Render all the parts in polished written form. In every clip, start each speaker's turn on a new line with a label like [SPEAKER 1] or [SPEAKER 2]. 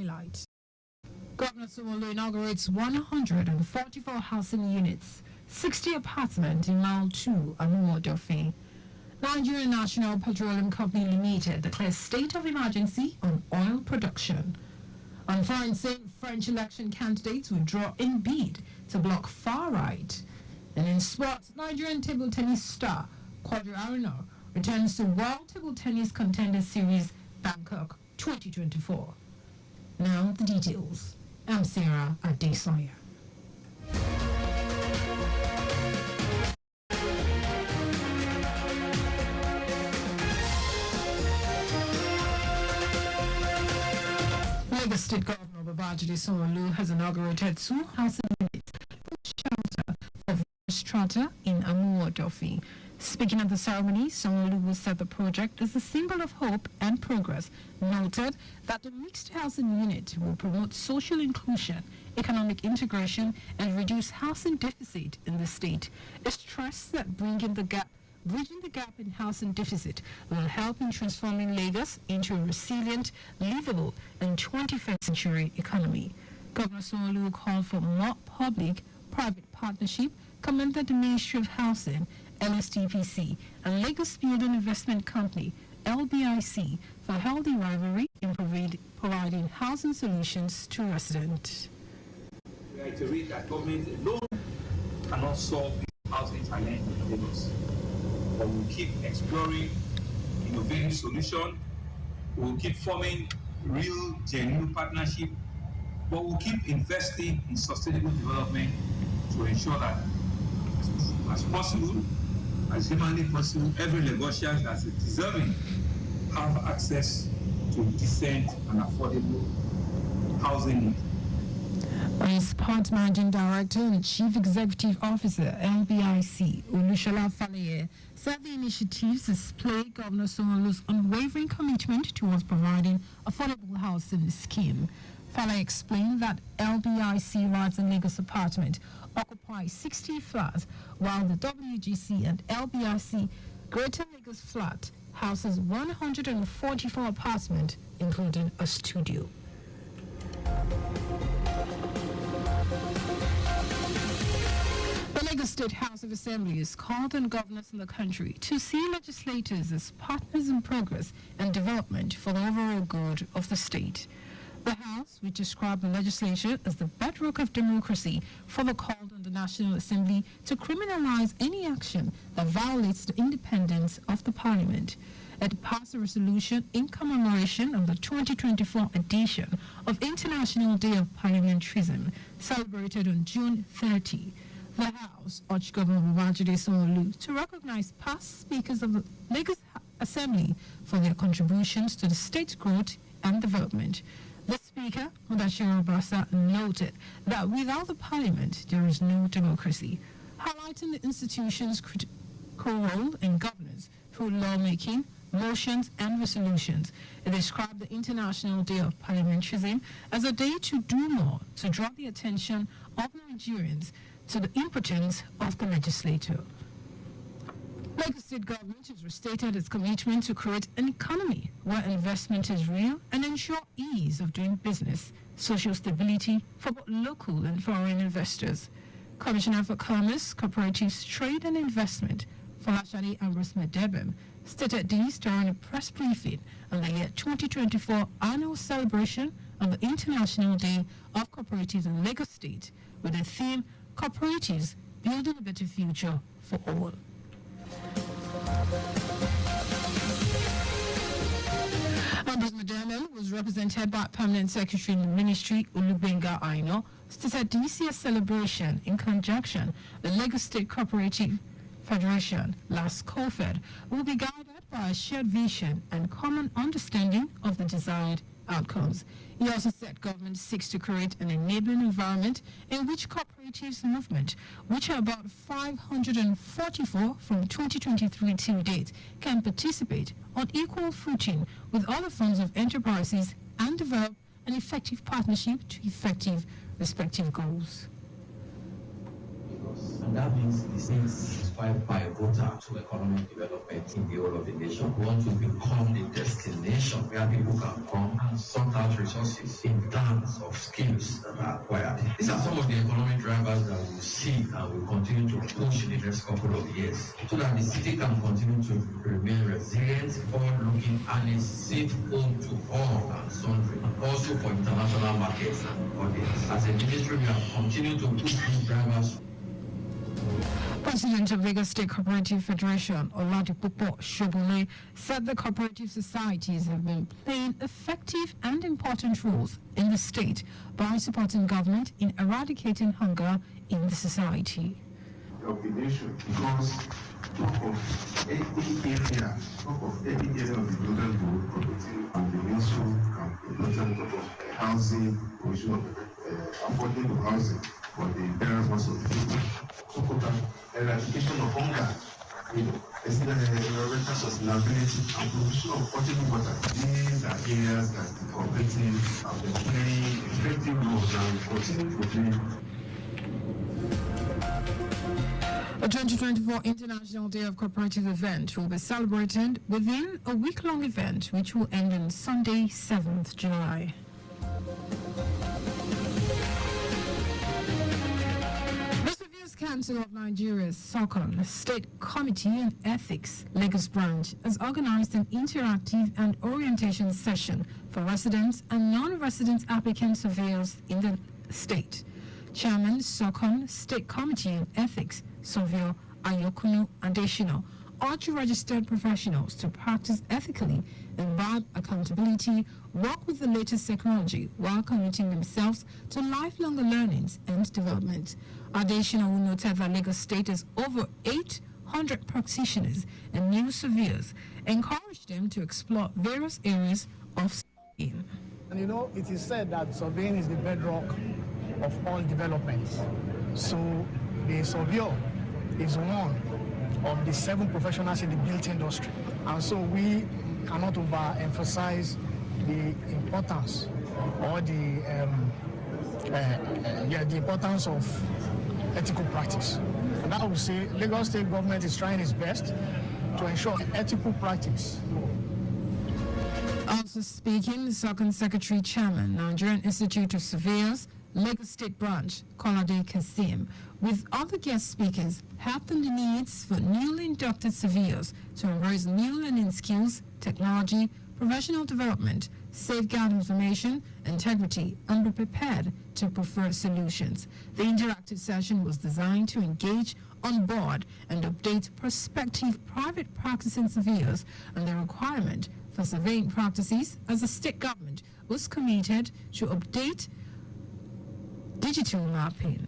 [SPEAKER 1] highlights. Governor Sanwo-Olu inaugurates 144 housing units, 60 apartments in Mile 2, Amuwo-Odofin. Nigerian National Petroleum Company Limited declares state of emergency on oil production. On foreign saying French election candidates withdraw in bid to block far right. And in sports, Nigerian table tennis star Quadri Aruna returns to World Table Tennis Contender Series Bangkok 2024. Now the details. I'm Sarah Adesanya. Lagos State Governor Babajide Sanwo-Olu has inaugurated 2 housing units shelter for various strata in Amuwo-Odofin. Speaking at the ceremony, Sanwo-Olu said the project is a symbol of hope and progress, noted that the mixed housing unit will promote social inclusion, economic integration, and reduce housing deficit in the state. It stressed that bridging the gap in housing deficit will help in transforming Lagos into a resilient, livable, and 21st century economy. Governor Sanwo-Olu called for more public-private partnership, commended the Ministry of Housing, LSTPC, and Lagos Building Investment Company, LBIC, for healthy rivalry in providing housing solutions to residents.
[SPEAKER 2] We reiterate that government alone cannot solve this housing challenge in Lagos. But we'll keep exploring innovative solutions, we'll keep forming real, genuine partnership, but we'll keep investing in sustainable development to ensure that as possible, as humanly possible, every Lagosian that is deserving have access to decent and affordable housing.
[SPEAKER 1] Sport Managing Director and Chief Executive Officer, LBIC, Olushola Falaye, said the initiatives display Governor Sanwo-Olu's unwavering commitment towards providing affordable housing scheme. Falaye explained that LBIC Rides and Lagos apartment occupy 60 flats, while the WGC and LBIC Greater Lagos flat houses 144 apartments, including a studio. The Lagos State House of Assembly has called on governors in the country to see legislators as partners in progress and development for the overall good of the state. The House, which described the legislature as the bedrock of democracy, further called on the National Assembly to criminalize any action that violates the independence of the Parliament. It passed a resolution in commemoration of the 2024 edition of International Day of Parliamentarism, celebrated on June 30. The House urged Governor Babajide Sanwo-Olu to recognize past speakers of the Lagos Assembly for their contributions to the state's growth and development. The Speaker, Mudashiru Obasa, noted that without the Parliament, there is no democracy, highlighting the institution's critical role in governance through lawmaking, motions, and resolutions. It described the International Day of Parliamentarism as a day to do more to draw the attention of Nigerians to the impotence of the legislature. Lagos State government has restated its commitment to create an economy where investment is real and ensure ease of doing business, social stability for both local and foreign investors. Commissioner for Commerce, Cooperatives, Trade and Investment, Folashade Ambrose Medebem, stated this during a press briefing on the year 2024 annual celebration of the International Day of Cooperatives in Lagos State with the theme Cooperatives Building a Better Future for All. Ambrose Medebem was represented by Permanent Secretary in the Ministry, Olubenga Aino, stated this year's celebration in conjunction with the Lagos State Cooperative Federation, last COFED, will be guided by a shared vision and common understanding of the desired outcomes. He also said government seeks to create an enabling environment in which cooperatives movement, which are about 544 from 2023 to date, can participate on equal footing with other forms of enterprises and develop an effective partnership to effective respective goals.
[SPEAKER 3] And that means the state is quite pivotal to economic development in the whole of the nation. We want to become a destination where people can come and sort out scarce resources in terms of skills that are acquired. These are some of the economic drivers that we see and will continue to push in the next couple of years so that the city can continue to remain resilient, forward-looking, and a safe home to all and sundry, and also for international markets and audience. As a ministry, we have continued to push these drivers.
[SPEAKER 1] President of Lagos State Cooperative Federation, Oladipupo Shobule, said the cooperative societies have been playing effective and important roles in the state by supporting government in eradicating hunger in the society.
[SPEAKER 4] Of the nation, because talk of any area of the global goal, property and the nation can important talk of housing, provision of affordable housing for the various ones of the people. Talk about eradication of hunger, environmental sustainability and provision of potable water. These are areas that the cooperative have been playing effective roles and continue to play.
[SPEAKER 1] The 2024 International Day of Cooperative event will be celebrated within a week-long event which will end on Sunday, 7th July. The Surveyors Council of Nigeria's SOCON State Committee on Ethics, Lagos Branch, has organized an interactive and orientation session for residents and non-resident applicant surveyors in the state. Chairman, SOCON State Committee on Ethics, Surveyor Ayokunu Adesanya, urged registered professionals to practice ethically, imbibe accountability, work with the latest technology while committing themselves to lifelong learnings and development. Adesanya noted that Lagos State has over 800 practitioners and new surveyors, encouraged them to explore various areas of surveying.
[SPEAKER 5] And you know, it is said that surveying is the bedrock of all developments. So the surveyor is one of the 7 professionals in the built industry. And so we cannot overemphasize the importance or the importance of ethical practice. And I would say Lagos State government is trying its best to ensure ethical practice.
[SPEAKER 1] Also speaking, the SOCON Secretary Chairman, Nigerian Institute of Surveyors, Lagos State Branch, Kolade Kasim, with other guest speakers, harped on the needs for newly inducted surveyors to embrace new learning skills, technology, professional development, safeguard information, integrity, and be prepared to prefer solutions. The interactive session was designed to engage on board and update prospective private practicing surveyors on the requirement for surveying practices, as the state government was committed to update digital mapping.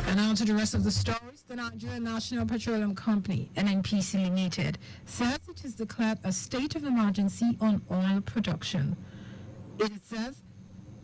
[SPEAKER 1] And now to the rest of the stories. The Nigerian National Petroleum Company, NNPC Limited, says it has declared a state of emergency on oil production. It says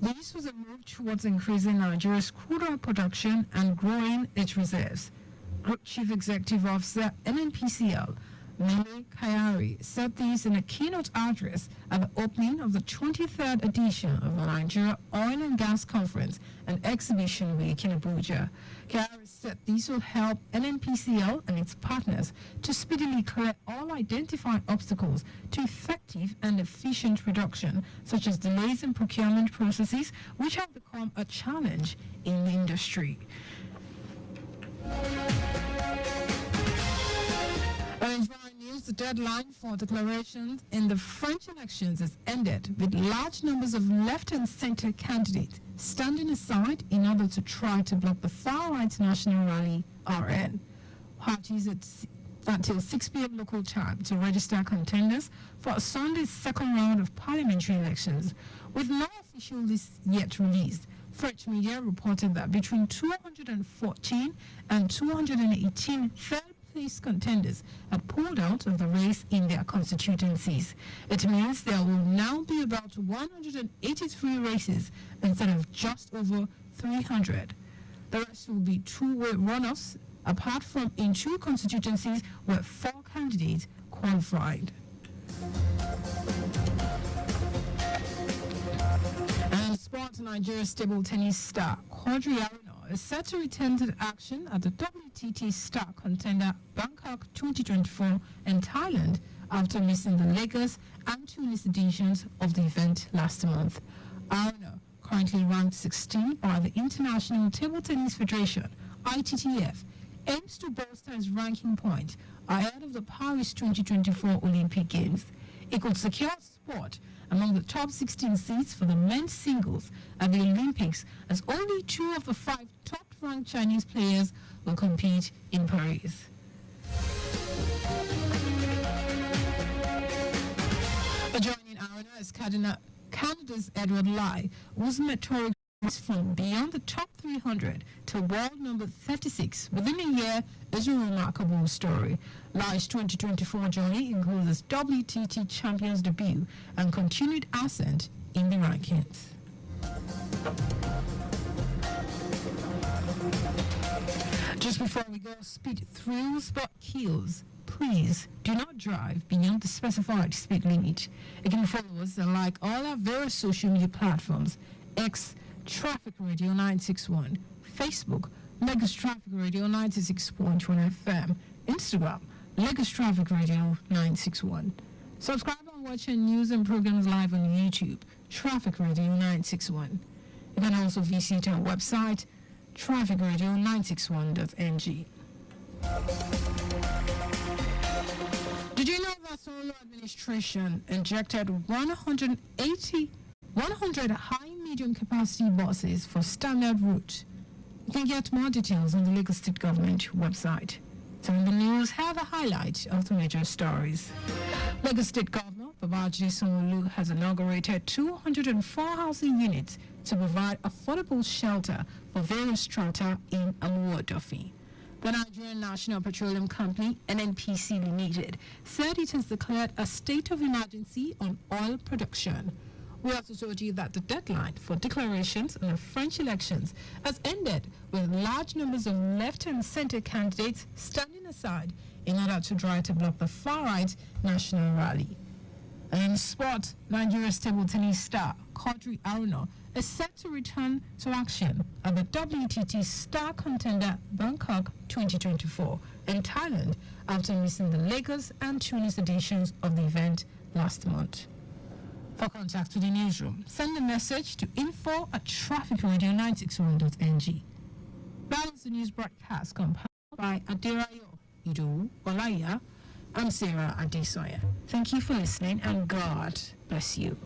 [SPEAKER 1] this was a move towards increasing Nigeria's crude oil production and growing its reserves. Group Chief Executive Officer, NNPCL, Mele Kayari, said this in a keynote address at the opening of the 23rd edition of the Nigeria Oil and Gas Conference and Exhibition Week in Abuja. Kayari said this will help NNPCL and its partners to speedily clear all identified obstacles to effective and efficient production, such as delays in procurement processes, which have become a challenge in the industry. And in foreign news, the deadline for declarations in the French elections has ended, with large numbers of left and center candidates standing aside in order to try to block the far-right National Rally, RN. Parties until 6 p.m. local time to register contenders for Sunday's second round of parliamentary elections, with no official list yet released. French media reported that between 214 and 218 third-place contenders had pulled out of the race in their constituencies. It means there will now be about 183 races instead of just over 300. The rest will be two-way runoffs, apart from in 2 constituencies where 4 candidates qualified. And sports, Nigeria's table tennis star Quadri Aruna is set to return to action at the WTT Star Contender Bangkok 2024 in Thailand after missing the Lagos and Tunis editions of the event last month. Aruna, currently ranked 16th by the International Table Tennis Federation, ITTF, aims to bolster its ranking point ahead of the Paris 2024 Olympic Games. It could secure spot among the top 16 seeds for the men's singles at the Olympics, as only 2 of the 5 top-ranked Chinese players will compete in Paris. Joining Aruna is Canada's Edward Lai, whose meteoric rise from beyond the top 300 to world number 36 within a year is a remarkable story. Lai's 2024 journey includes his WTT champions debut and continued ascent in the rankings. Just before we go, speed thrills but kills. Please do not drive beyond the specified speed limit. You can follow us and like all our various social media platforms: X, Traffic Radio 961, Facebook, Lagos Traffic Radio 96.1 FM, Instagram, Lagos Traffic Radio 961. Subscribe and watch our news and programs live on YouTube, Traffic Radio 961. You can also visit our website, trafficradio961.ng. Did you know that Solo administration injected 100 high-medium capacity buses for standard route? You can get more details on the Lagos State Government website. So in the news, have a highlight of the major stories. Lagos State Governor Babajide Sanwo-Olu has inaugurated 204 housing units to provide affordable shelter for various strata in Amuwo-Odofin. The Nigerian National Petroleum Company, NNPC Limited, said it has declared a state of emergency on oil production. We also told you that the deadline for declarations on the French elections has ended, with large numbers of left and center candidates standing aside in order to try to block the far-right national rally. And in sport, Nigeria's table tennis star Quadri Aruna is set to return to action at the WTT Star Contender Bangkok 2024 in Thailand after missing the Lagos and Tunis editions of the event last month. For contact with the newsroom, send a message to info@trafficradio961.ng. That was the news broadcast compiled by Aderayo Idu Olaya. I'm Sarah Adesanya. Thank you for listening, and God bless you.